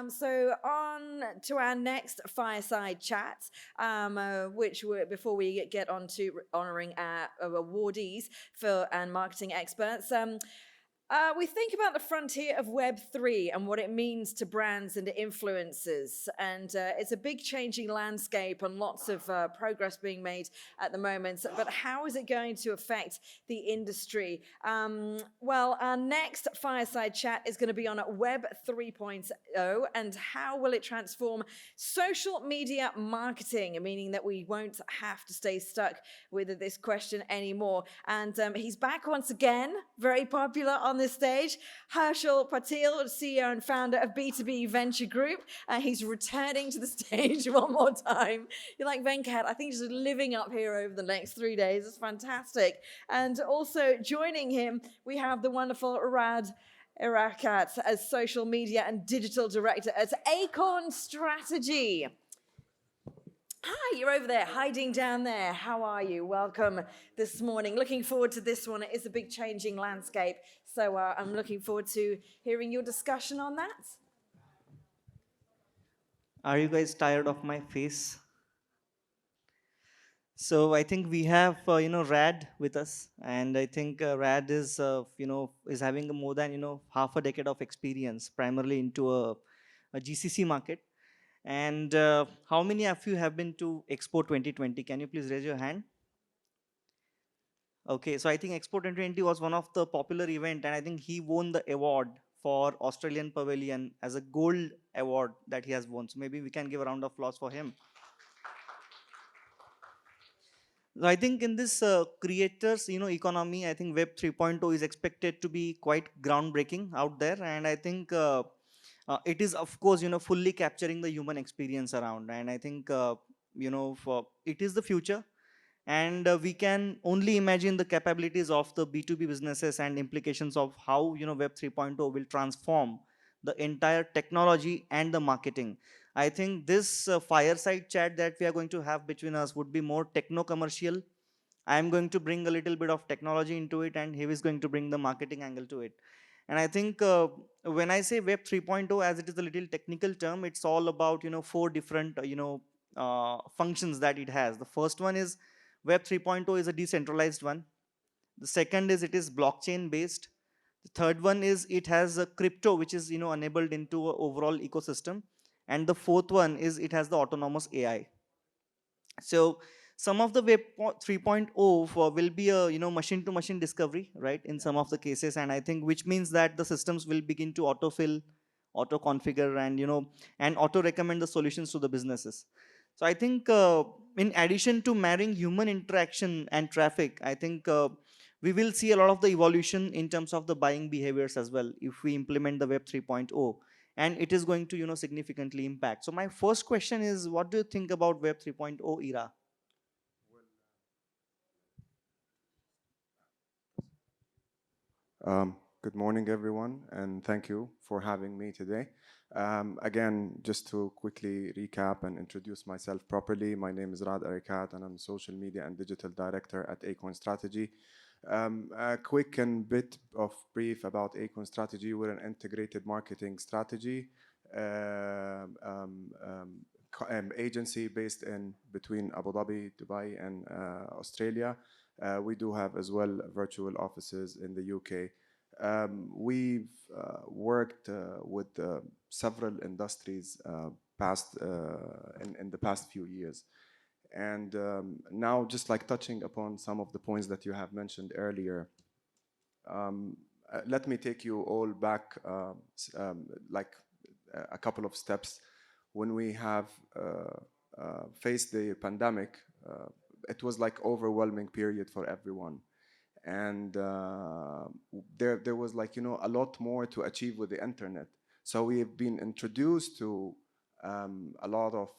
So on to our next fireside chat, before we get on to honouring our awardees for and marketing experts. We think about the frontier of Web3 and what it means to brands and influencers. And it's a big changing landscape and lots of progress being made at the moment. But how is it going to affect the industry? Our next fireside chat is going to be on Web 3.0 and how will it transform social media marketing, meaning that we won't have to stay stuck with this question anymore. And he's back once again, very popular on this stage. Harshal Patil, CEO and founder of B2B Venture Group. He's returning to the stage one more time. You're like Venkat, I think he's just living up here over the next 3 days. It's fantastic. And also joining him, we have the wonderful Raad Eraiqat as social media and digital director at Acorn Strategy. Hi, you're over there, hiding down there. How are you? Welcome this morning. Looking forward to this one. It is a big changing landscape. So I'm looking forward to hearing your discussion on that. Are you guys tired of my face? So I think we have Rad with us, and I think Rad is is having more than half a decade of experience, primarily into a GCC market. And how many of you have been to Expo 2020? Can you please raise your hand? Okay, so I think Expo 2020 was one of the popular event, and I think he won the award for Australian Pavilion as a gold award that he has won. So maybe we can give a round of applause for him. So I think in this creators, economy, I think Web 3.0 is expected to be quite groundbreaking out there, and I think it is, of course, fully capturing the human experience around, and I think for it is the future, and we can only imagine the capabilities of the B2B businesses and implications of how Web 3.0 will transform the entire technology and the marketing. I think this fireside chat that we are going to have between us would be more techno commercial. I am going to bring a little bit of technology into it, and he is going to bring the marketing angle to it. And I think when I say Web 3.0, as it is a little technical term, it's all about four different functions that it has. The first one is Web 3.0 is a decentralized one. The second is it is blockchain based. The third one is it has a crypto which is enabled into an overall ecosystem, and the fourth one is it has the autonomous AI. So some of the Web 3.0 will be a machine to machine discovery, right, in some of the cases, and I think which means that the systems will begin to autofill, auto configure, and and auto recommend the solutions to the businesses. So I think in addition to marrying human interaction and traffic, I think we will see a lot of the evolution in terms of the buying behaviors as well if we implement the Web 3.0, and it is going to significantly impact. So my first question is, what do you think about Web 3.0 era? Good morning, everyone, and thank you for having me today. Again, just to quickly recap and introduce myself properly, my name is Raad Eraiqat, and I'm Social Media and Digital Director at Acorn Strategy. A quick and bit of brief about Acorn Strategy. We're an integrated marketing strategy agency based in between Abu Dhabi, Dubai, and Australia. We do have as well virtual offices in the UK. We've worked with several industries in the past few years. And now, just like touching upon some of the points that you have mentioned earlier, let me take you all back like a couple of steps. When we have faced the pandemic, it was like overwhelming period for everyone, and there was like a lot more to achieve with the internet. So we have been introduced to a lot of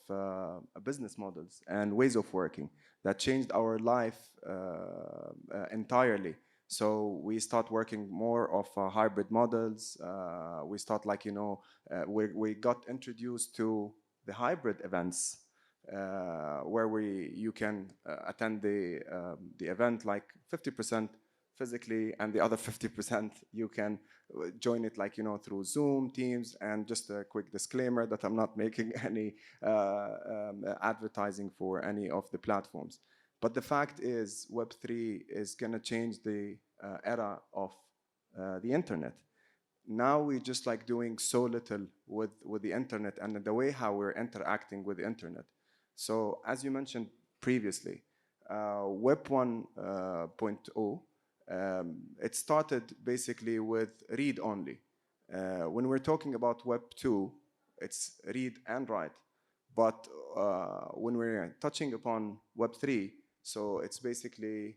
business models and ways of working that changed our life entirely. So we start working more of hybrid models. We start like we got introduced to the hybrid events where you can attend the event like 50% physically, and the other 50% you can join it like, through Zoom, Teams. And just a quick disclaimer that I'm not making any advertising for any of the platforms. But the fact is, Web3 is going to change the era of the internet. Now we're just like doing so little with the internet and the way how we're interacting with the internet. So as you mentioned previously, Web 1.0, it started basically with read only. When we're talking about Web 2, it's read and write. But when we're touching upon Web 3, so it's basically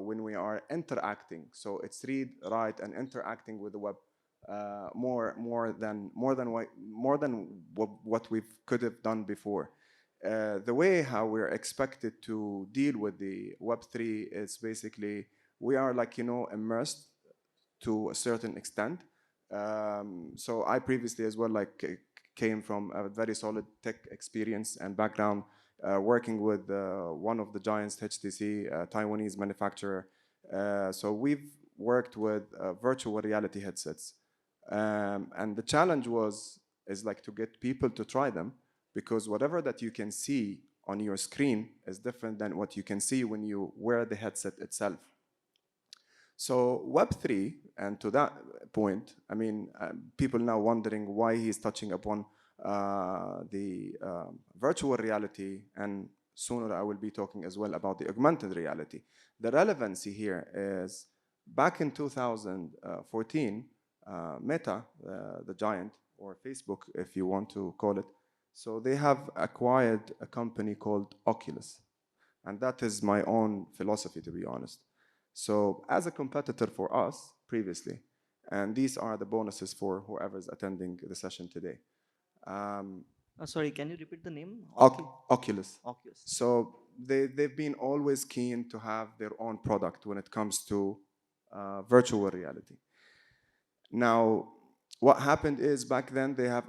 when we are interacting. So it's read, write, and interacting with the web more than what we could have done before. The way how we're expected to deal with the Web3 is basically we are like, immersed to a certain extent. So I previously as well came from a very solid tech experience and background, working with one of the giants, HTC, a Taiwanese manufacturer. So we've worked with virtual reality headsets. And the challenge is like to get people to try them, because whatever that you can see on your screen is different than what you can see when you wear the headset itself. So Web3, and to that point, I mean, people now wondering why he's touching upon the virtual reality, and sooner I will be talking as well about the augmented reality. The relevancy here is back in 2014, Meta, the giant, or Facebook, if you want to call it, so they have acquired a company called Oculus. And that is my own philosophy, to be honest. So as a competitor for us previously, and these are the bonuses for whoever's attending the session today. Sorry, can you repeat the name? Oculus. Oculus. So they've been always keen to have their own product when it comes to virtual reality. Now, what happened is back then they have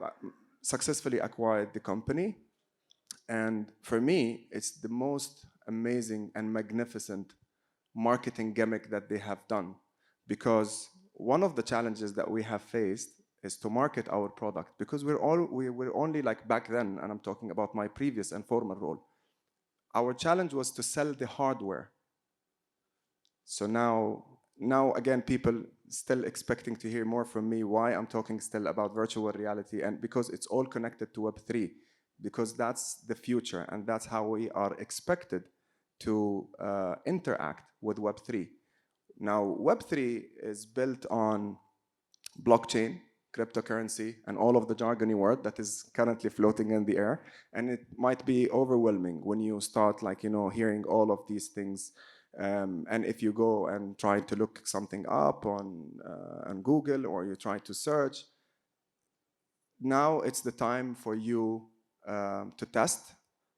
successfully acquired the company. And for me, it's the most amazing and magnificent marketing gimmick that they have done. Because one of the challenges that we have faced is to market our product, because we're only like back then, and I'm talking about my previous and former role, our challenge was to sell the hardware. So now again, people still expecting to hear more from me why I'm talking still about virtual reality, and because it's all connected to Web3, because that's the future and that's how we are expected to interact with Web3. Now, Web3 is built on blockchain, cryptocurrency, and all of the jargony word that is currently floating in the air. And it might be overwhelming when you start hearing all of these things. And if you go and try to look something up on Google, or you try to search, now it's the time for you to test,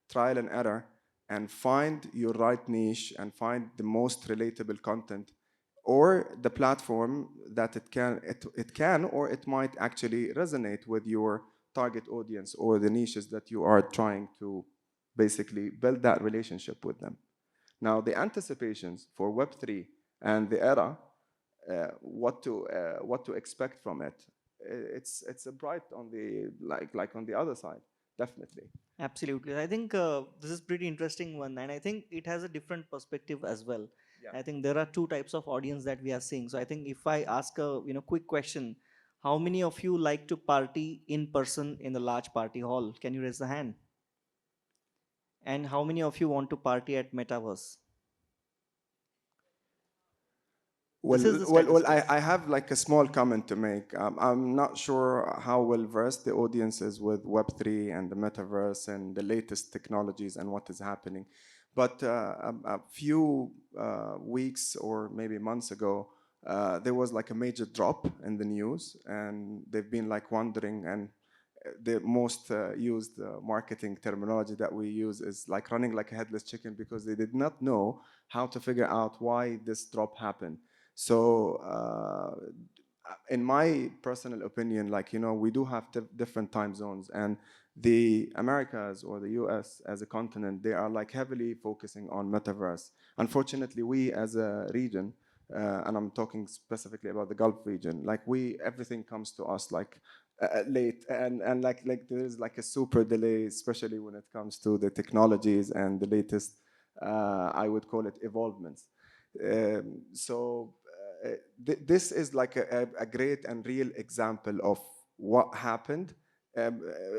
trial and error, and find your right niche and find the most relatable content, or the platform that it can or it might actually resonate with your target audience or the niches that you are trying to basically build that relationship with them. Now, the anticipations for Web3 and the era, what to expect from it, it's a bright on the like on the other side, definitely. Absolutely. I think this is pretty interesting one, and I think it has a different perspective as well. Yeah. I think there are two types of audience that we are seeing. So I think if I ask a quick question, how many of you like to party in person in a large party hall? Can you raise the hand? And how many of you want to party at Metaverse? Well, This is the well, statistics. I have like a small comment to make. I'm not sure how well versed the audience is with Web3 and the metaverse and the latest technologies and what is happening. But a few weeks or maybe months ago, there was like a major drop in the news, and they've been like wondering, and the most used marketing terminology that we use is like running like a headless chicken, because they did not know how to figure out why this drop happened. So in my personal opinion, we do have different time zones, and the Americas or the US as a continent, they are like heavily focusing on metaverse. Unfortunately, we as a region, and I'm talking specifically about the Gulf region. Like everything comes to us like late, and like there's like a super delay, especially when it comes to the technologies and the latest, I would call it evolvements. So this is like a great and real example of what happened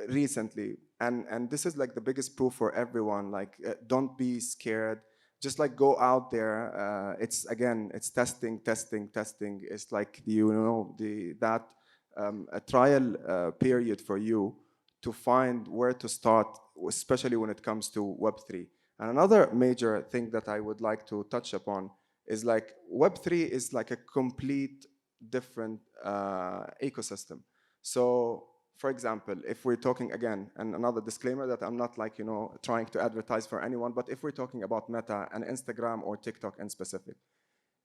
recently, and this is like the biggest proof for everyone. Like, don't be scared. Just like go out there. It's again, it's testing, testing, testing. It's like that a trial period for you to find where to start, especially when it comes to Web3. And another major thing that I would like to touch upon is like Web3 is like a complete different ecosystem. So, for example, if we're talking again, and another disclaimer that I'm not like, trying to advertise for anyone, but if we're talking about Meta and Instagram or TikTok in specific,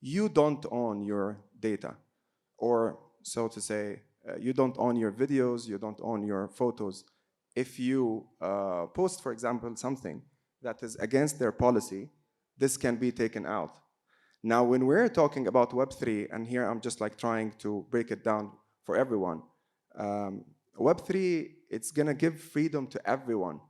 you don't own your data. Or so to say, you don't own your videos, you don't own your photos. If you post, for example, something that is against their policy, this can be taken out. Now, when we're talking about Web3, and here I'm just like trying to break it down for everyone, Web3, it's gonna give freedom to everyone.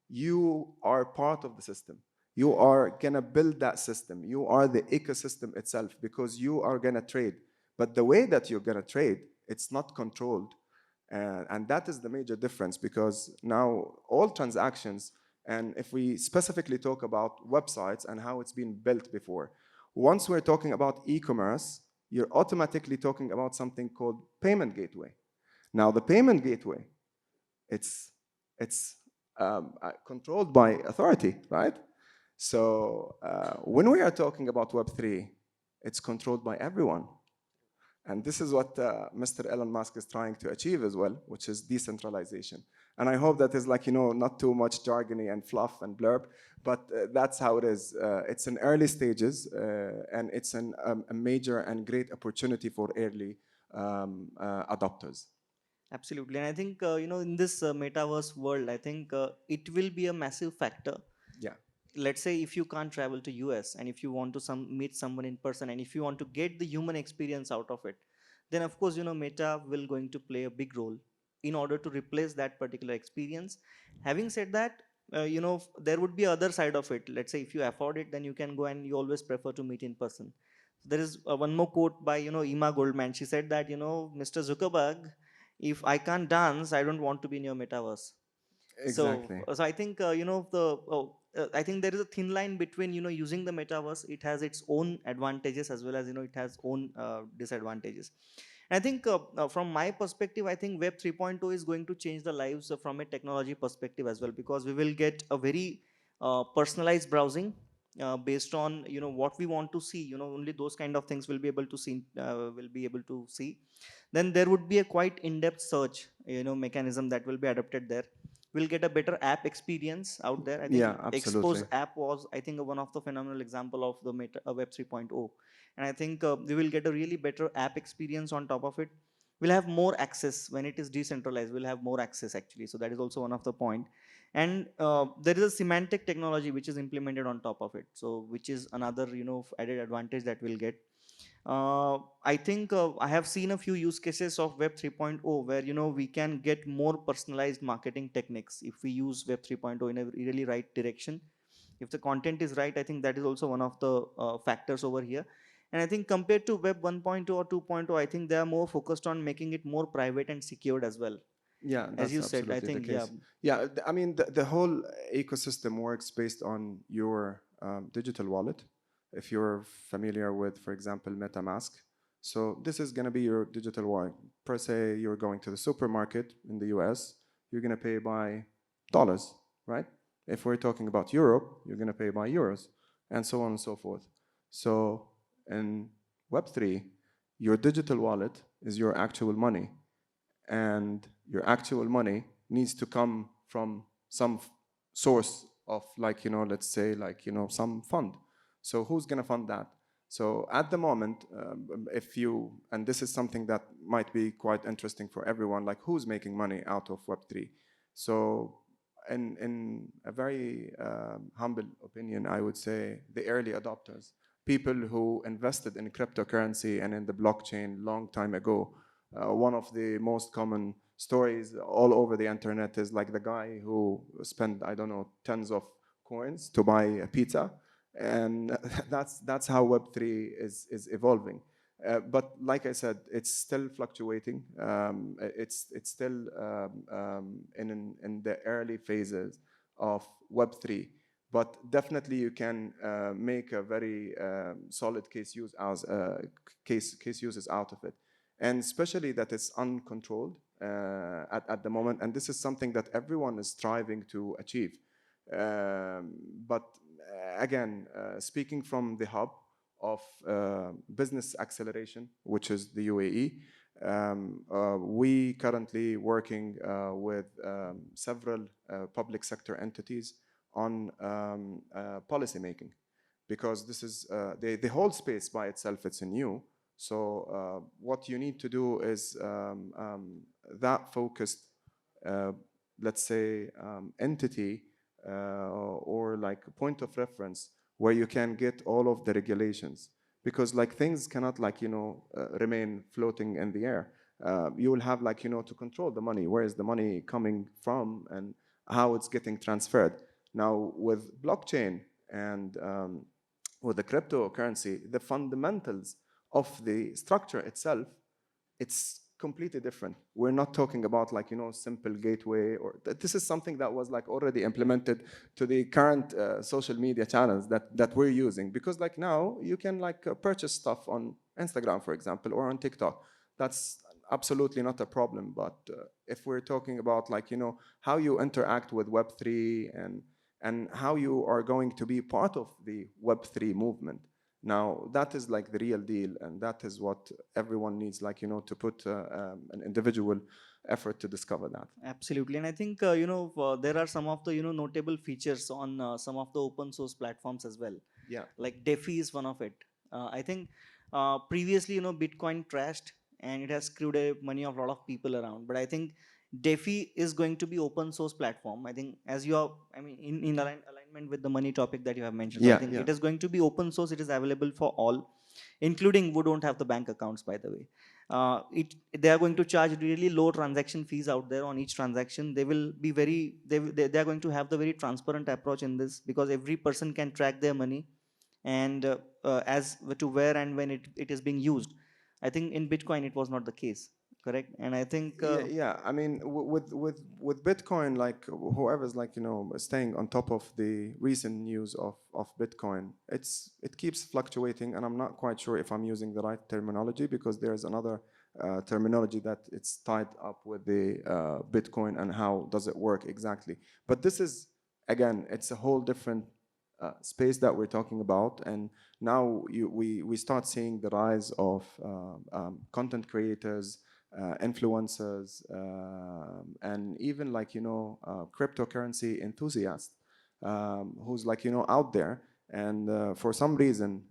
You are part of the system. You are gonna build that system. You are the ecosystem itself because you are gonna trade. But the way that you're gonna trade, it's not controlled. And that is the major difference because now all transactions, and if we specifically talk about websites and how it's been built before, once we're talking about e-commerce, you're automatically talking about something called payment gateway. Now, the payment gateway, it's controlled by authority, right? So when we are talking about Web3, it's controlled by everyone. And this is what Mr. Elon Musk is trying to achieve as well, which is decentralization. And I hope that is like, not too much jargony and fluff and blurb, but that's how it is. It's in early stages, and it's a major and great opportunity for early adopters. Absolutely. And I think, in this metaverse world, I think it will be a massive factor. Yeah. Let's say if you can't travel to US and if you want to meet someone in person and if you want to get the human experience out of it, then of course, Meta will going to play a big role in order to replace that particular experience. Having said that, there would be other side of it. Let's say if you afford it, then you can go and you always prefer to meet in person. There is one more quote by, Emma Goldman. She said that, Mr. Zuckerberg, if I can't dance, I don't want to be in your metaverse. Exactly. So I think I think there is a thin line between using the metaverse. It has its own advantages as well as it has own disadvantages. And I think from my perspective, I think Web 3.0 is going to change the lives from a technology perspective as well because we will get a very personalized browsing based on what we want to see. Only those kind of things will be able to see. Then there would be a quite in-depth search mechanism that will be adopted there. We'll get a better app experience out there. I think Yeah, absolutely. Expose app was, I think, one of the phenomenal example of the Web 3.0. And I think we will get a really better app experience on top of it. We'll have more access when it is decentralized. We'll have more access actually. So that is also one of the point. And there is a semantic technology which is implemented on top of it. So which is another added advantage that we'll get. I think I have seen a few use cases of Web 3.0 where we can get more personalized marketing techniques if we use Web 3.0 in a really right direction. If the content is right, I think that is also one of the factors over here. And I think compared to Web 1.0 or 2.0, I think they are more focused on making it more private and secured as well. Yeah, As that's you said, I absolutely the think, yeah. case. Yeah, I mean, the whole ecosystem works based on your digital wallet. If you're familiar with, for example, MetaMask. So this is going to be your digital wallet. Per se, you're going to the supermarket in the US, you're going to pay by dollars, right? If we're talking about Europe, you're going to pay by euros, and so on and so forth. So in Web3, your digital wallet is your actual money, and your actual money needs to come from some source of, like, let's say, like, some fund. So who's going to fund that? So at the moment, if you, and this is something that might be quite interesting for everyone, like who's making money out of Web3? So in a very humble opinion, I would say the early adopters. people who invested in cryptocurrency and in the blockchain long time ago. One of the most common stories all over the internet is like the guy who spent, I don't know, tens of coins to buy a pizza, and that's how Web3 is evolving. But like I said, it's still fluctuating. It's still in the early phases of Web3. But definitely, you can make a very solid case uses out of it, and especially that it's uncontrolled at the moment. And this is something that everyone is striving to achieve. But again, speaking from the hub of business acceleration, which is the UAE. We currently working with several public sector entities on policy making, because this is the whole space by itself, it's a new. So what you need to do is that focused, let's say, entity or like a point of reference where you can get all of the regulations, because like things cannot like remain floating in the air. You will have like to control the money, where is the money coming from and how it's getting transferred. Now with blockchain and with the cryptocurrency, the fundamentals of the structure itself, it's completely different. We're not talking about like simple gateway, or this is something that was like already implemented to the current social media channels that we're using, because like now you can like purchase stuff on Instagram, for example, or on TikTok. That's absolutely not a problem. But if we're talking about like how you interact with Web3 and how you are going to be part of the Web3 movement, now that is like the real deal, and that is what everyone needs, like to put an individual effort to discover that. Absolutely, and I think there are some of the notable features on some of the open source platforms as well. Yeah. Like DeFi is one of it. I think previously Bitcoin crashed and it has screwed money of a lot of people around. But I think DeFi is going to be open source platform. I think as you are, I mean, in alignment with the money topic that you have mentioned. So I Yeah, think yeah. it is going to be open source. It is available for all, including who don't have the bank accounts, by the way. They are going to charge really low transaction fees out there on each transaction. They will be they are going to have the very transparent approach in this, because every person can track their money and as to where and when it is being used. I think in Bitcoin it was not the case, correct? And I think Yeah. I mean, with Bitcoin, like whoever's like staying on top of the recent news of Bitcoin, it keeps fluctuating, and I'm not quite sure if I'm using the right terminology, because there's another terminology that it's tied up with the Bitcoin and how does it work exactly. But this is, again, it's a whole different space that we're talking about. And now we start seeing the rise of content creators, influencers, and even like cryptocurrency enthusiasts, who's like out there. And for some reason,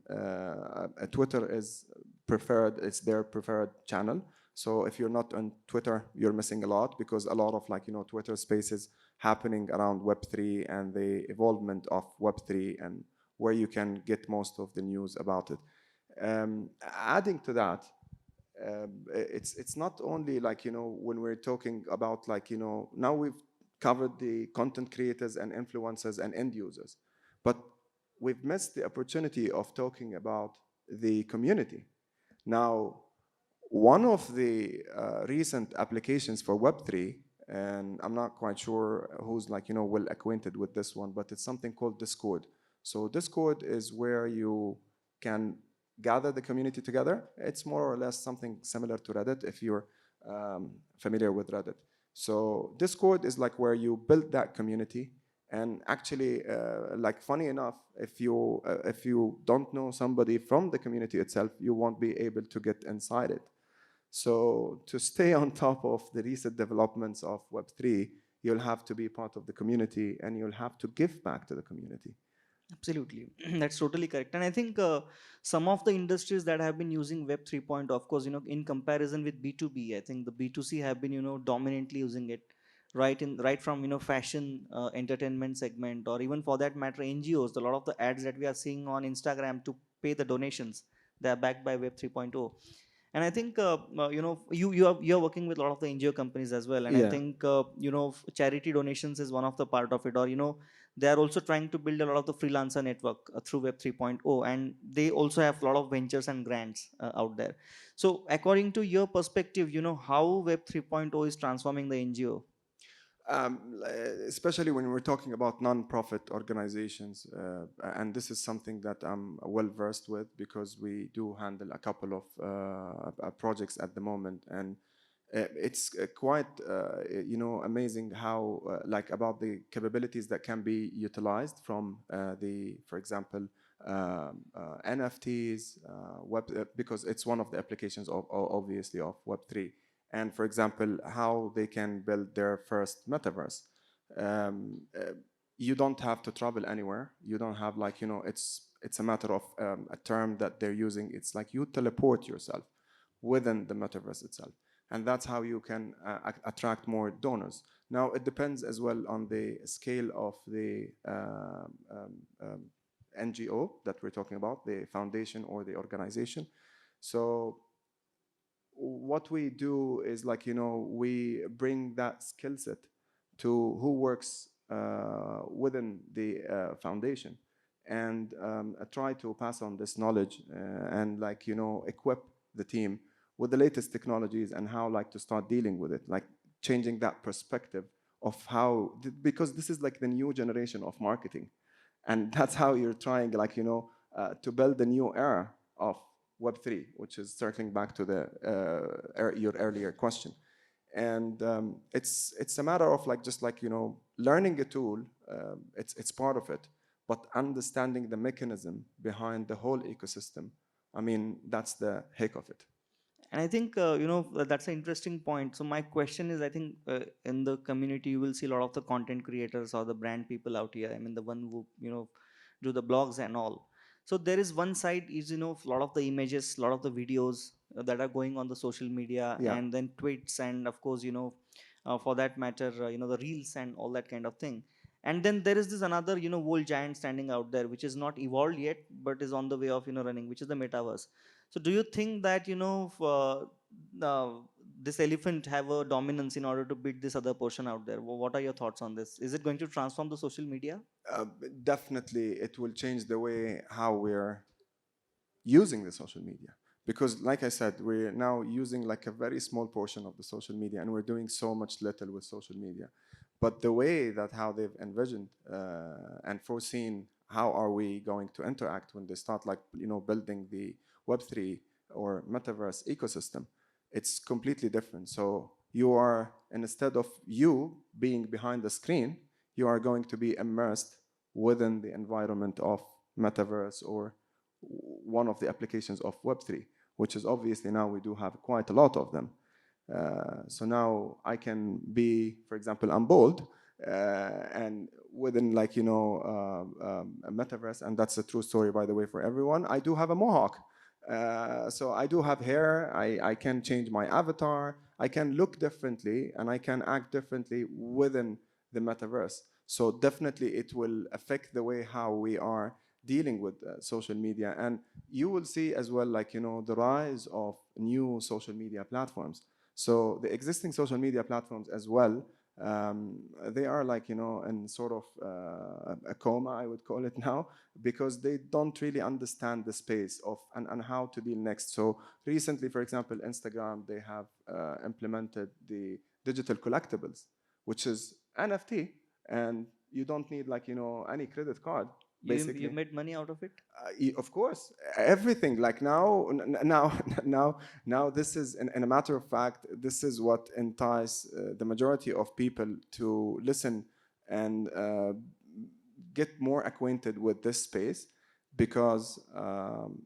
Twitter is preferred. It's their preferred channel. So if you're not on Twitter, you're missing a lot, because a lot of like Twitter spaces happening around Web3 and the evolvement of Web3, and where you can get most of the news about it. Adding to that, it's not only like when we're talking about like now we've covered the content creators and influencers and end users, but we've missed the opportunity of talking about the community. Now, one of the recent applications for Web3, and I'm not quite sure who's like well acquainted with this one, but it's something called Discord. So Discord is where you can gather the community together. It's more or less something similar to Reddit, if you're familiar with Reddit. So Discord is like where you build that community. And actually, like funny enough, if you don't know somebody from the community itself, you won't be able to get inside it. So to stay on top of the recent developments of Web3, you'll have to be part of the community, and you'll have to give back to the community. absolutely, that's totally correct. And I think some of the industries that have been using Web 3.0, of course, in comparison with B2B, I think the B2C have been, dominantly using it, right from, fashion, entertainment segment, or even for that matter, NGOs. A lot of the ads that we are seeing on Instagram to pay the donations. They are backed by Web 3.0. And I think you are working with a lot of the NGO companies as well, and I Yeah. think charity donations is one of the part of it, or they are also trying to build a lot of the freelancer network through Web 3.0, and they also have a lot of ventures and grants out there. So according to your perspective, how Web 3.0 is transforming the NGO? Especially when we're talking about non-profit organizations, and this is something that I'm well versed with because we do handle a couple of projects at the moment, and it's quite amazing how like about the capabilities that can be utilized from for example, NFTs, web because it's one of the applications of obviously of Web3, and for example how they can build their first metaverse. um, uh, you don't have to travel anywhere. You don't have like it's a matter of a term that they're using. It's like you teleport yourself within the metaverse itself, and that's how you can attract more donors. Now it depends as well on the scale of the NGO that we're talking about, the foundation or the organization. So what we do is like we bring that skill set to who works within the foundation, and try to pass on this knowledge and like equip the team with the latest technologies and how like to start dealing with it, like changing that perspective of how because this is like the new generation of marketing, and that's how you're trying like to build a new era of Web3, which is circling back to the your earlier question. And it's a matter of like just like learning a tool. It's part of it, but understanding the mechanism behind the whole ecosystem, I mean, that's the heck of it. And I think that's an interesting point. So my question is, I think in the community you will see a lot of the content creators or the brand people out here. I mean, the one who do the blogs and all. So there is one side is a lot of the images, a lot of the videos that are going on the social media, Yeah. and then tweets, and of course for that matter the reels and all that kind of thing. And then there is this another whole giant standing out there, which is not evolved yet, but is on the way of running, which is the metaverse. So do you think that this elephant have a dominance in order to beat this other portion out there? What are your thoughts on this? Is it going to transform the social media? uh, Definitely it will change the way how we're using the social media, because like I said, we're now using like a very small portion of the social media, and we're doing so much little with social media. But the way that how they've envisioned and foreseen how are we going to interact when they start like building the Web3 or metaverse ecosystem, it's completely different. So you are, instead of you being behind the screen, you are going to be immersed within the environment of metaverse or one of the applications of Web3, which is obviously now we do have quite a lot of them. So now I can be, for example, I'm bald, and within like a metaverse, and that's a true story by the way for everyone. I do have a mohawk, so I do have hair. I can change my avatar. I can look differently, and I can act differently within the metaverse. So definitely, it will affect the way how we are dealing with social media, and you will see as well like the rise of new social media platforms. So the existing social media platforms as well, they are like in sort of a coma, I would call it now, because they don't really understand the space of and how to deal next. So recently, for example, Instagram, they have implemented the digital collectibles, which is NFT, and you don't need like any credit card. Basically, You made money out of it? of course, everything like now this is in a matter of fact, this is what entice the majority of people to listen and get more acquainted with this space, because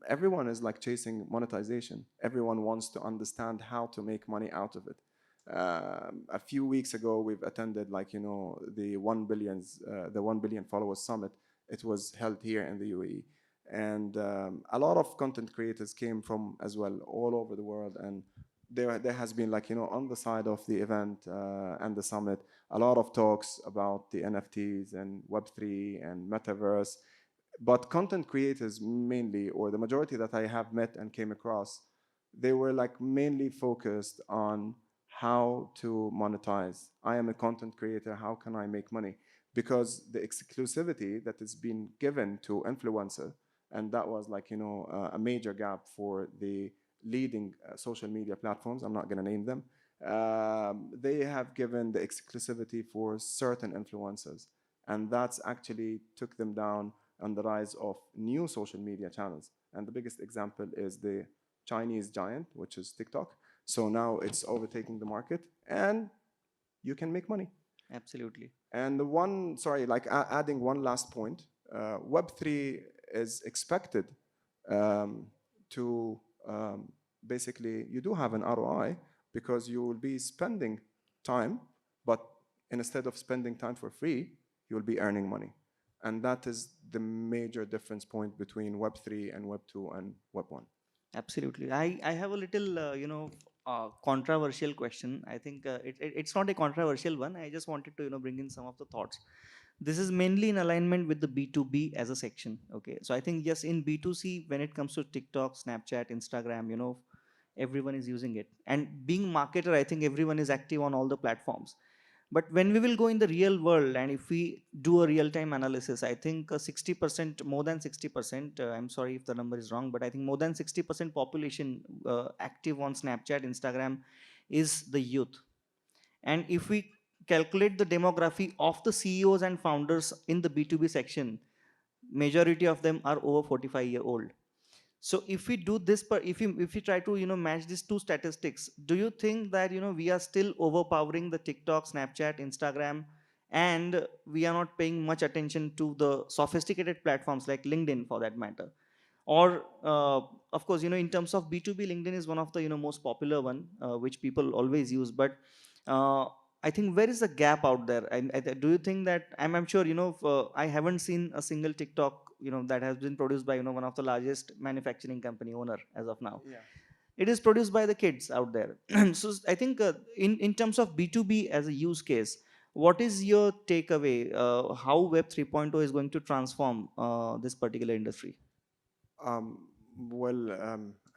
everyone is like chasing monetization. Everyone wants to understand how to make money out of it. A few weeks ago, we've attended like the 1 billion followers summit. It was held here in the UAE, and a lot of content creators came from as well all over the world. And there has been like on the side of the event and the summit, a lot of talks about the NFTs and Web3 and metaverse. But content creators mainly, or the majority that I have met and came across, they were like mainly focused on how to monetize. I am a content creator, how can I make money? Because the exclusivity that is being given to influencer, and that was like, a major gap for the leading social media platforms, I'm not going to name them. They have given the exclusivity for certain influencers, and that's actually took them down on the rise of new social media channels. And the biggest example is the Chinese giant, which is TikTok. So now it's overtaking the market, and you can make money. Absolutely. And the one, sorry, like adding one last point, Web3 is expected um, to basically, you do have an ROI because you will be spending time, but instead of spending time for free, you will be earning money. And that is the major difference point between Web3 and Web2 and Web1. Absolutely. I have a little, controversial question. I think it's not a controversial one. I just wanted to, bring in some of the thoughts. This is mainly in alignment with the B2B as a section. Okay. So I think, yes, in B2C, when it comes to TikTok, Snapchat, Instagram, everyone is using it. And being marketer, I think everyone is active on all the platforms. But when we will go in the real world, and if we do a real time analysis, I think 60%, more than 60%, I'm sorry if the number is wrong, but I think more than 60% population active on Snapchat, Instagram is the youth. And if we calculate the demography of the CEOs and founders in the B2B section, majority of them are over 45-year-old. So if we do this, if we try to match these two statistics, do you think that we are still overpowering the TikTok, Snapchat, Instagram, and we are not paying much attention to the sophisticated platforms like LinkedIn, for that matter? Or of course, in terms of B2B, LinkedIn is one of the most popular one, which people always use. But uh, I think, where is the gap out there? Do you think that, I'm sure I haven't seen a single TikTok that has been produced by one of the largest manufacturing company owner as of now. Yeah. It is produced by the kids out there. So I think, in terms of B2B as a use case, what is your takeaway? How Web 3.0 is going to transform this particular industry?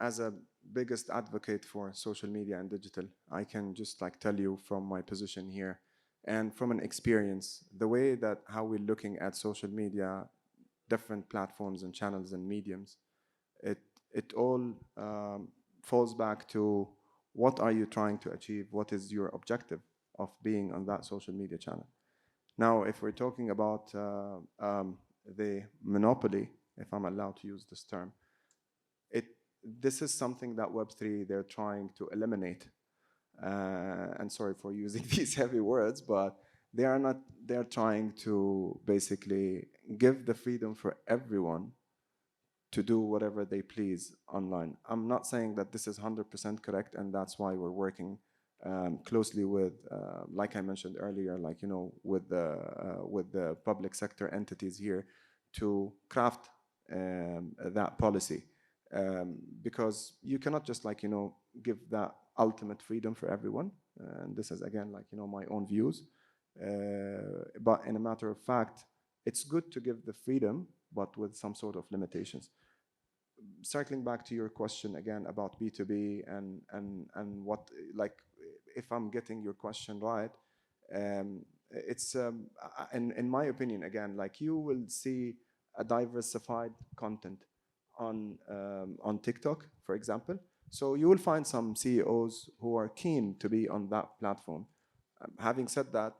As a biggest advocate for social media and digital, I can just like tell you from my position here and from an experience, the way that how we're looking at social media, different platforms and channels and mediums, it it all falls back to what are you trying to achieve? What is your objective of being on that social media channel? Now, if we're talking about the monopoly, if I'm allowed to use this term, it this is something that Web3 they're trying to eliminate. And sorry for using these heavy words, but they are not. They're trying to basically give the freedom for everyone to do whatever they please online. I'm not saying that this is 100% correct, and that's why we're working closely with, like I mentioned earlier, like with the public sector entities here to craft that policy, because you cannot just like give that ultimate freedom for everyone. And this is again like my own views, but in a matter of fact, it's good to give the freedom, but with some sort of limitations. Circling back to your question again about B2B and what, like, if I'm getting your question right, it's in my opinion, again, like you will see a diversified content on TikTok, for example. So you will find some CEOs who are keen to be on that platform. Having said that,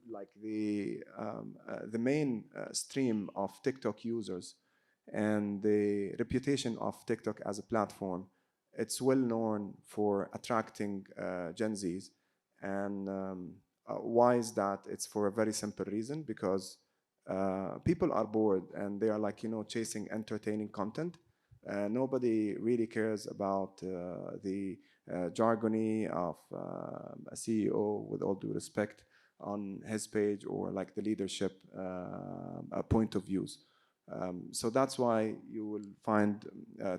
like the main stream of TikTok users and the reputation of TikTok as a platform, it's well known for attracting Gen Zs. And why is that? It's for a very simple reason, because people are bored and they are like, chasing entertaining content. Nobody really cares about the jargony of a CEO, with all due respect, on his page, or like the leadership point of views. So that's why you will find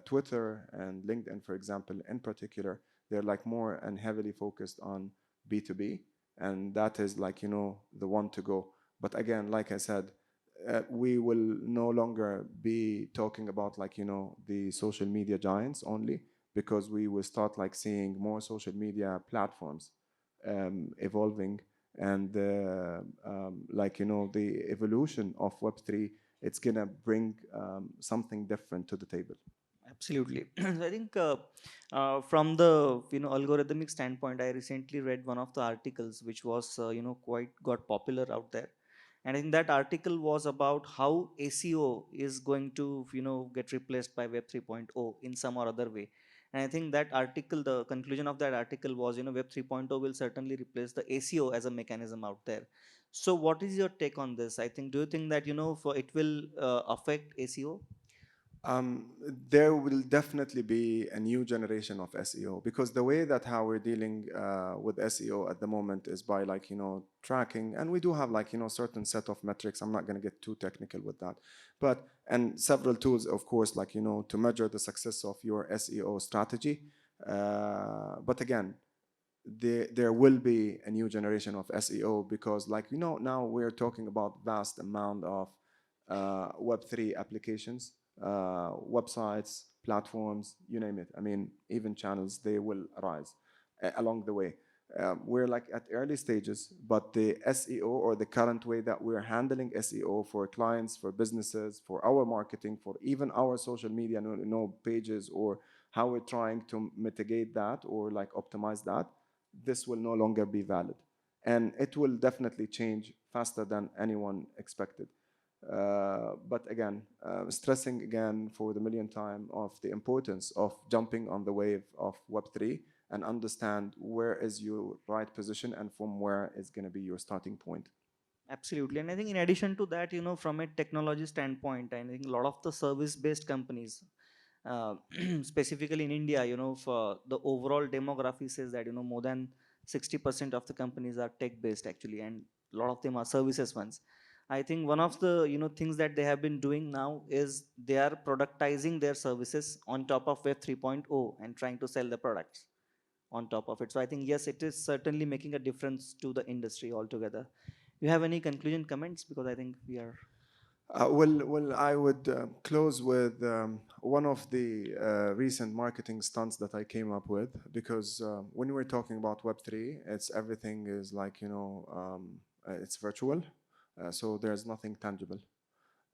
Twitter and LinkedIn, for example, in particular, they're like more and heavily focused on B2B, and that is like the one to go. But again, like I said, we will no longer be talking about like, the social media giants only, because we will start like seeing more social media platforms evolving, and like, the evolution of Web3, it's gonna bring something different to the table. Absolutely. I think from the algorithmic standpoint, I recently read one of the articles which was quite got popular out there, and I think that article was about how ACO is going to get replaced by Web 3.0 in some or other way. And I think that article, the conclusion of that article was Web 3.0 will certainly replace the ACO as a mechanism out there. So what is your take on this? I think, do you think that for it will affect ACO? Um, there will definitely be a new generation of SEO, because the way that how we're dealing with SEO at the moment is by like, tracking, and we do have like, certain set of metrics. I'm not going to get too technical with that, but, and several tools, of course, like, to measure the success of your SEO strategy. But again, there will be a new generation of SEO, because like, now we're talking about vast amount of Web3 applications, websites, platforms, you name it. I mean, even channels, they will arise along the way. We're like at early stages, but the SEO, or the current way that we're handling SEO for clients, for businesses, for our marketing, for even our social media, pages, or how we're trying to mitigate that or like optimize that, this will no longer be valid. And it will definitely change faster than anyone expected. But again, stressing again for the millionth time of the importance of jumping on the wave of Web3, and understand where is your right position and from where is going to be your starting point. Absolutely. And I think in addition to that, from a technology standpoint, I think a lot of the service-based companies, uh, specifically in India, for the overall demography says that, more than 60% of the companies are tech-based actually, and a lot of them are services ones. I think one of the, things that they have been doing now is they are productizing their services on top of Web 3.0 and trying to sell the products on top of it. So I think, yes, it is certainly making a difference to the industry altogether. You have any conclusion comments? Because I think we are. Well, I would close with one of the recent marketing stunts that I came up with, because when we're talking about Web3, it's everything is like, it's virtual, so there's nothing tangible.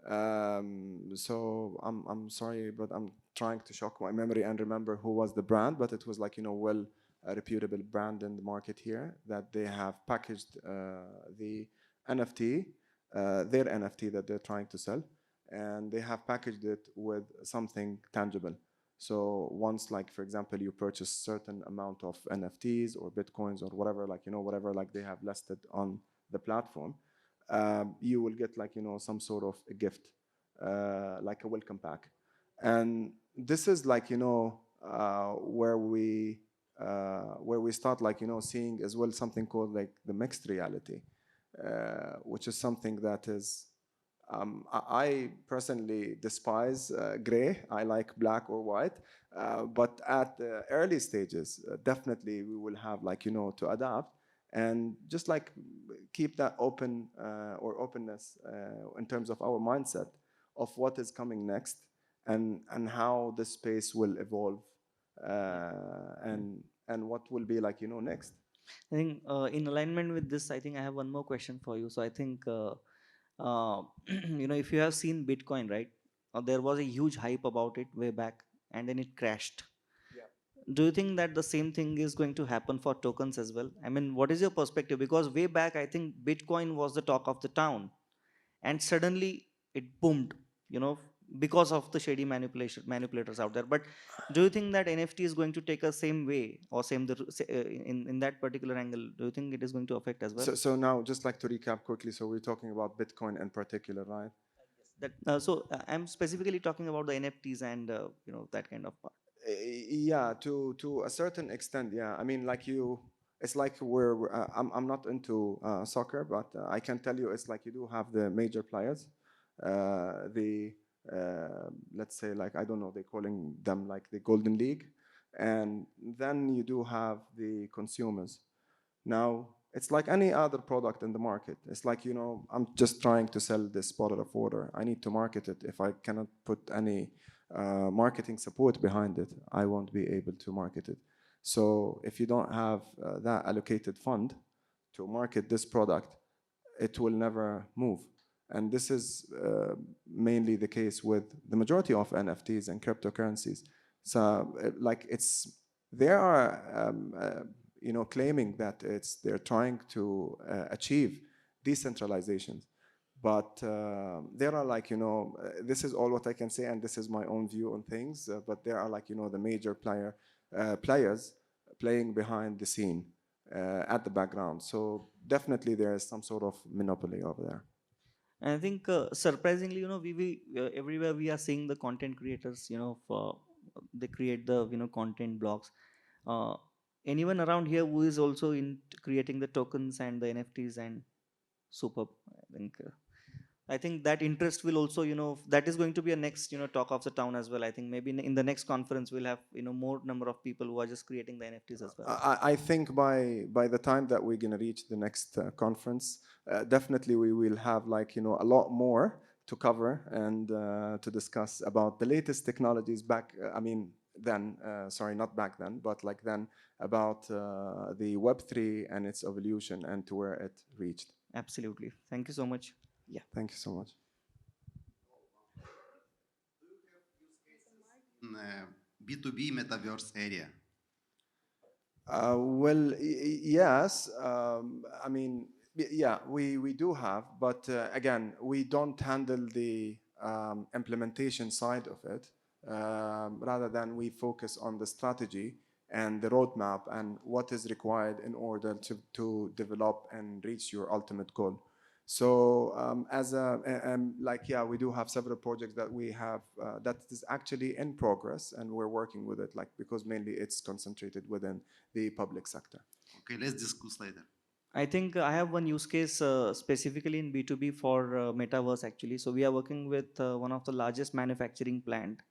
So I'm sorry, but I'm trying to shock my memory and remember who was the brand, but it was like, well, a reputable brand in the market here, that they have packaged the NFT, their NFT that they're trying to sell, and they have packaged it with something tangible. So once, like, for example, you purchase certain amount of NFTs or Bitcoins or whatever, like, whatever, like they have listed on the platform, you will get like, some sort of a gift, like a welcome pack. And this is like, where we start like, seeing as well something called like the mixed reality, which is something that is, I personally despise gray. I like black or white. But at the early stages, definitely we will have like, to adapt and just like keep that open or openness in terms of our mindset of what is coming next, and how the space will evolve, and what will be like, next. I think in alignment with this, I think I have one more question for you. So I think, if you have seen Bitcoin, right? There was a huge hype about it way back, and then it crashed. Yeah. Do you think that the same thing is going to happen for tokens as well? I mean, what is your perspective? Because way back, I think Bitcoin was the talk of the town, and suddenly it boomed, you know, because of the shady manipulation manipulators out there. But do you think that NFT is going to take a same way or in that particular angle? Do you think it is going to affect as well? So now, just like to recap quickly, so we're talking about Bitcoin in particular, right? I'm specifically talking about the NFTs and that kind of part. Yeah, to a certain extent, yeah. I mean, like you, it's like I'm not into soccer, but I can tell you, it's like you do have the major players, the let's say, like, I don't know, they're calling them like the Golden League, and then you do have the consumers. Now, It's like any other product in the market. It's like, you know, I'm just trying to sell this bottle of water. I need to market it. If I cannot put any marketing support behind it, I won't be able to market it. So if you don't have that allocated fund to market this product, it will never move. And this is mainly the case with the majority of NFTs and cryptocurrencies. So, like, they are, you know, claiming that they're trying to achieve decentralization. But there are, like, you know, this is all what I can say, and this is my own view on things. But there are, like, you know, the major players playing behind the scene at the background. So definitely there is some sort of monopoly over there. And I think surprisingly, you know, we everywhere we are seeing the content creators, you know, they create the, you know, content blogs. Uh, Anyone around here who is also in creating the tokens and the NFTs and superb. I think that interest will also, you know, that is going to be a next, you know, talk of the town as well. I think maybe in the next conference we'll have, you know, more number of people who are just creating the NFTs as well. I think by the time that we're gonna reach the next conference, definitely we will have, like, you know, a lot more to cover and to discuss about the latest technologies back. I mean, then sorry, not back then, but like then, about the Web3 and its evolution and to where it reached. Absolutely. Thank you so much. Yeah. Thank you so much. B2B metaverse area? Well, yes. I mean, yeah, we do have, but again, we don't handle the implementation side of it. Rather than we focus on the strategy and the roadmap and what is required in order to develop and reach your ultimate goal. So like, yeah, we do have several projects that we have that is actually in progress, and we're working with it, like, because mainly it's concentrated within the public sector. Okay, let's discuss later. I think I have one use case specifically in B2B for metaverse actually. So we are working with one of the largest manufacturing plant.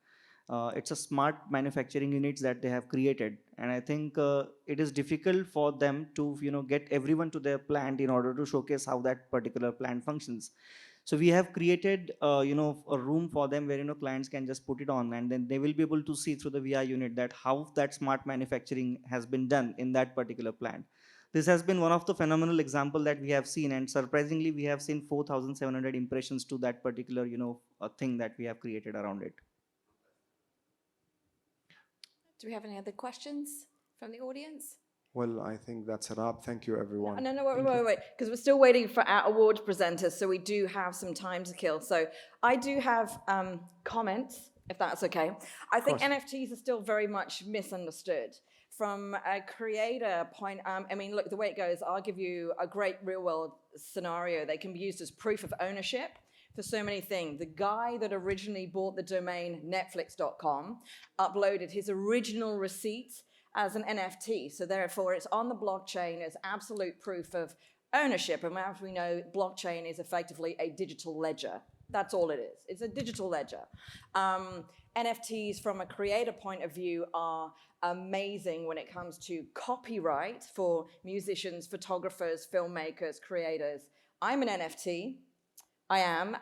It's a smart manufacturing units that they have created, and I think it is difficult for them to, you know, get everyone to their plant in order to showcase how that particular plant functions. So we have created you know, a room for them where, you know, clients can just put it on, and then they will be able to see through the VR unit that how that smart manufacturing has been done in that particular plant. This has been one of the phenomenal example that we have seen, and surprisingly we have seen 4,700 impressions to that particular, you know, thing that we have created around it. Do we have any other questions from the audience? Well, I think that's a wrap. Thank you, everyone. No, wait, because we're still waiting for our award presenters, so we do have some time to kill. So I do have comments, if that's okay. I think NFTs are still very much misunderstood. From a creator point, I mean, look, the way it goes, I'll give you a great real-world scenario. They can be used as proof of ownership for so many things. The guy that originally bought the domain Netflix.com uploaded his original receipt as an NFT. So therefore, it's on the blockchain as absolute proof of ownership. And as we know, blockchain is effectively a digital ledger. That's all it is. It's a digital ledger. NFTs from a creator point of view are amazing when it comes to copyright for musicians, photographers, filmmakers, creators. I'm an NFT. I am,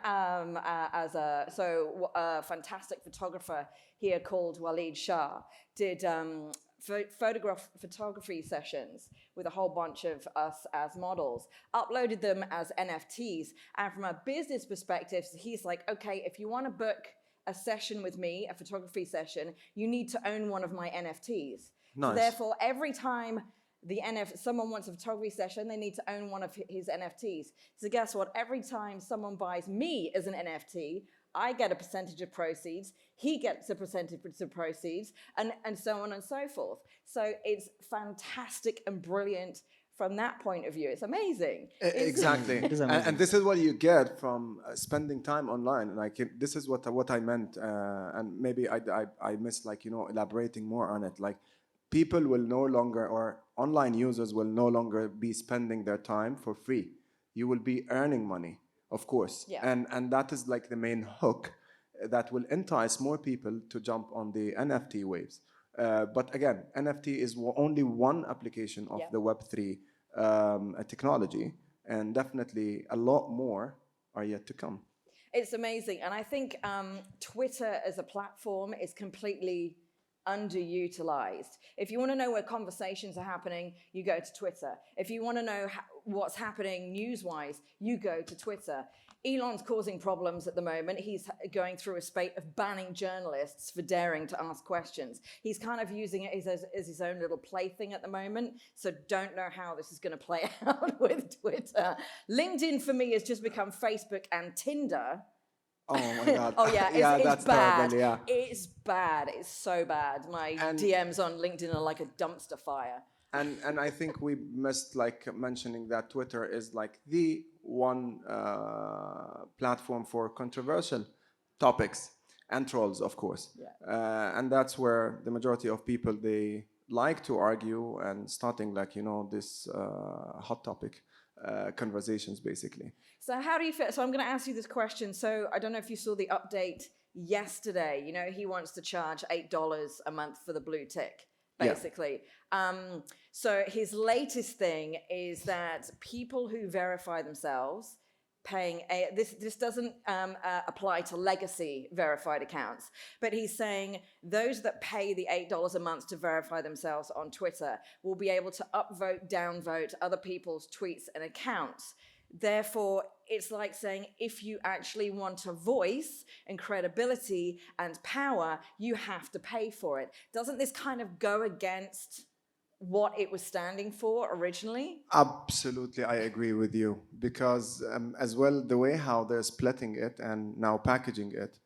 a fantastic photographer here called Waleed Shah did photography sessions with a whole bunch of us as models, uploaded them as NFTs. And from a business perspective, he's like, okay, if you want to book a session with me, a photography session, you need to own one of my NFTs. Nice. So therefore, every time someone wants a photography session, they need to own one of his NFTs. So guess what? Every time someone buys me as an NFT, I get a percentage of proceeds, he gets a percentage of proceeds, and so on and so forth. So it's fantastic and brilliant from that point of view. It's amazing. Exactly. It is amazing. And this is what you get from spending time online. Like, this is what I meant, and maybe I missed, like, you know, elaborating more on it. Like, people will no longer, or online users will no longer be spending their time for free. You will be earning money, of course. Yeah. And that is like the main hook that will entice more people to jump on the NFT waves. But again, NFT is only one application of the Web3 a technology, and definitely a lot more are yet to come. It's amazing. And I think Twitter as a platform is completely underutilized. If you want to know where conversations are happening, you go to Twitter. If you want to know what's happening news-wise, you go to Twitter. Elon's causing problems at the moment. He's going through a spate of banning journalists for daring to ask questions. He's kind of using it as his own little plaything at the moment. So don't know how this is going to play out with Twitter. LinkedIn for me has just become Facebook and Tinder. Oh my God. Oh yeah, Yeah, it's that's bad. terrible, yeah. It's bad. It's so bad. My DMs on LinkedIn are like a dumpster fire. And I think we missed like mentioning that Twitter is like the one platform for controversial topics and trolls, of course. Yeah. And that's where the majority of people, they like to argue and starting like, this hot topic conversations basically. So how do you feel? So I'm going to ask you this question. So I don't know if you saw the update yesterday. You know, he wants to charge $8 a month for the blue tick, basically. Yeah. So his latest thing is that people who verify themselves paying this doesn't apply to legacy verified accounts, but he's saying those that pay the $8 a month to verify themselves on Twitter will be able to upvote, downvote other people's tweets and accounts. Therefore, it's like saying if you actually want a voice and credibility and power, you have to pay for it. Doesn't this kind of go against what it was standing for originally? Absolutely, I agree with you, because as well, the way how they're splitting it and now packaging it.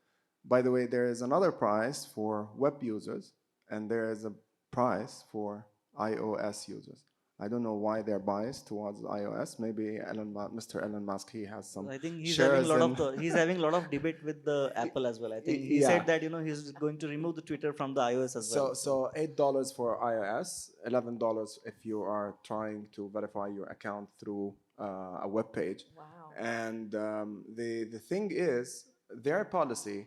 By the way, there is another price for web users and there is a price for iOS users. I don't know why they're biased towards iOS. Maybe Mr. Elon Musk, he has some I think he's shares having a lot of debate with the Apple as well. I think he said that he's going to remove the Twitter from the iOS as well. So $8 for iOS, $11 if you are trying to verify your account through a web page. Wow. And the thing is, their policy,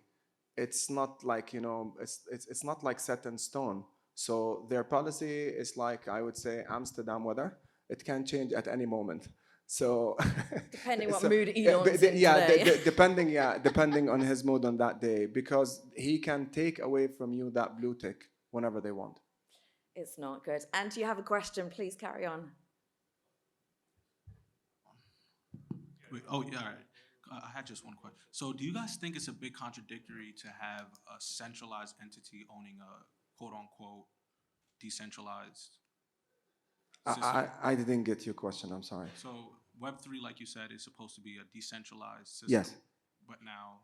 it's not like it's not like set in stone. So their policy is like, I would say, Amsterdam weather. It can change at any moment. So depending what mood Elon's in today. Depending on his mood on that day, because he can take away from you that blue tick whenever they want. It's not good. And do you have a question? Please carry on. Oh yeah, all right. I had just one question. So do you guys think it's a bit contradictory to have a centralized entity owning a quote-unquote decentralized system? I didn't get your question, I'm sorry. So Web3, like you said, is supposed to be a decentralized system. Yes. But now,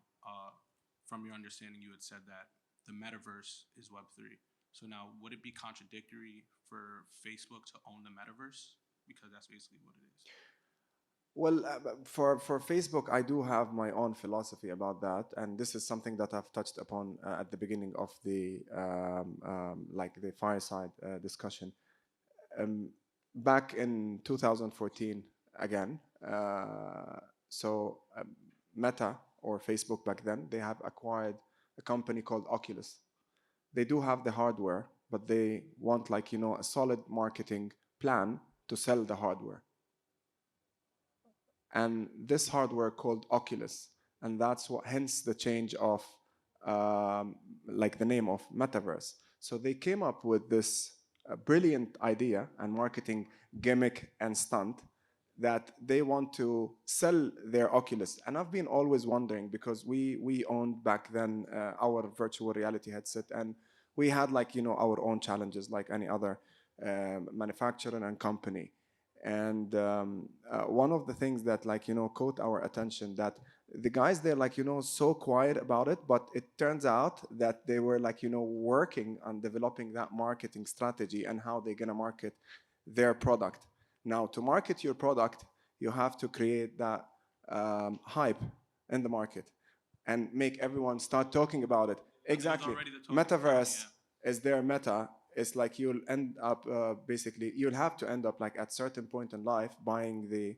from your understanding, you had said that the metaverse is Web3. So now, would it be contradictory for Facebook to own the metaverse? Because that's basically what it is. Well, for Facebook, I do have my own philosophy about that, and this is something that I've touched upon at the beginning of the like the Fireside discussion. Back in 2014, again, Meta, or Facebook back then, they have acquired a company called Oculus. They do have the hardware, but they want a solid marketing plan to sell the hardware. And this hardware called Oculus, and that's what, hence the change of the name of Metaverse. So they came up with this brilliant idea and marketing gimmick and stunt that they want to sell their Oculus. And I've been always wondering, because we owned back then our virtual reality headset, and we had our own challenges like any other manufacturer and company. And one of the things that caught our attention, that the guys, they're so quiet about it, but it turns out that they were working on developing that marketing strategy and how they're gonna market their product. Now, to market your product, you have to create that hype in the market and make everyone start talking about it. Exactly. Metaverse is their meta. It's like you'll end up basically, you'll have to end up at certain point in life buying the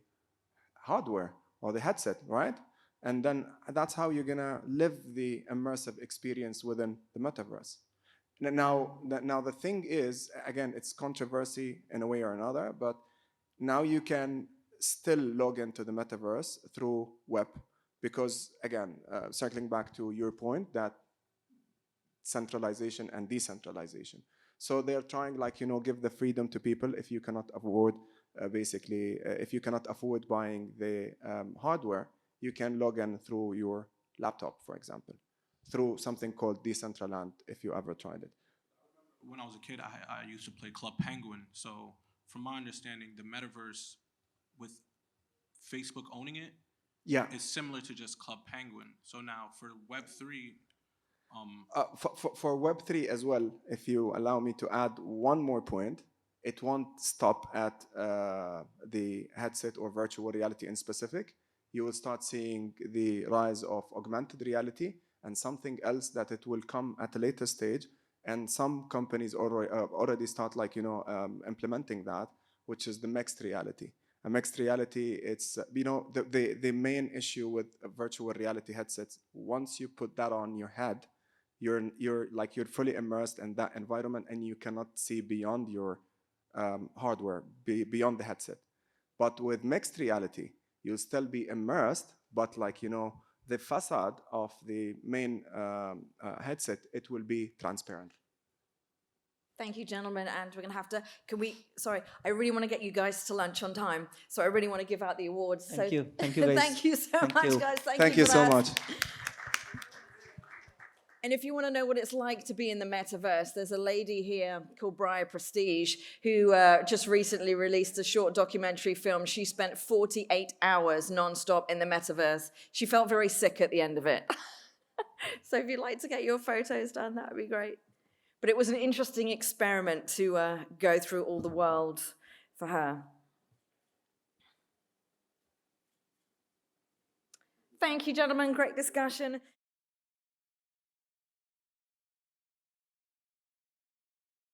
hardware or the headset, right? And then that's how you're gonna live the immersive experience within the metaverse. Now the thing is, again, it's controversy in a way or another, but Now you can still log into the metaverse through web, because again, circling back to your point, that centralization and decentralization. So they're trying, like, give the freedom to people. If you cannot afford, if you cannot afford buying the hardware, you can log in through your laptop, for example, through something called Decentraland, if you ever tried it. When I was a kid, I used to play Club Penguin. So from my understanding, the metaverse with Facebook owning it Yeah. is similar to just Club Penguin. So now for Web3, For Web3 as well, if you allow me to add one more point, it won't stop at the headset or virtual reality in specific. You will start seeing the rise of augmented reality and something else that it will come at a later stage. And some companies already start, like, implementing that, which is the mixed reality. A mixed reality, it's, the main issue with virtual reality headsets, once you put that on your head, you're fully immersed in that environment, and you cannot see beyond your hardware, beyond the headset. But with mixed reality, you'll still be immersed, but, like, the facade of the main headset, it will be transparent. Thank you, gentlemen, and we're going to have to, sorry, I really want to get you guys to lunch on time, so I really want to give out the awards. Thank you, guys. Thank you so much, you. guys. Thank you for so that. much. And if you want to know what it's like to be in the metaverse, there's a lady here called Briar Prestige who just recently released a short documentary film. She spent 48 hours nonstop in the metaverse. She felt very sick at the end of it. So if you'd like to get your photos done, that would be great. But it was an interesting experiment to go through all the world for her. Thank you, gentlemen. Great discussion.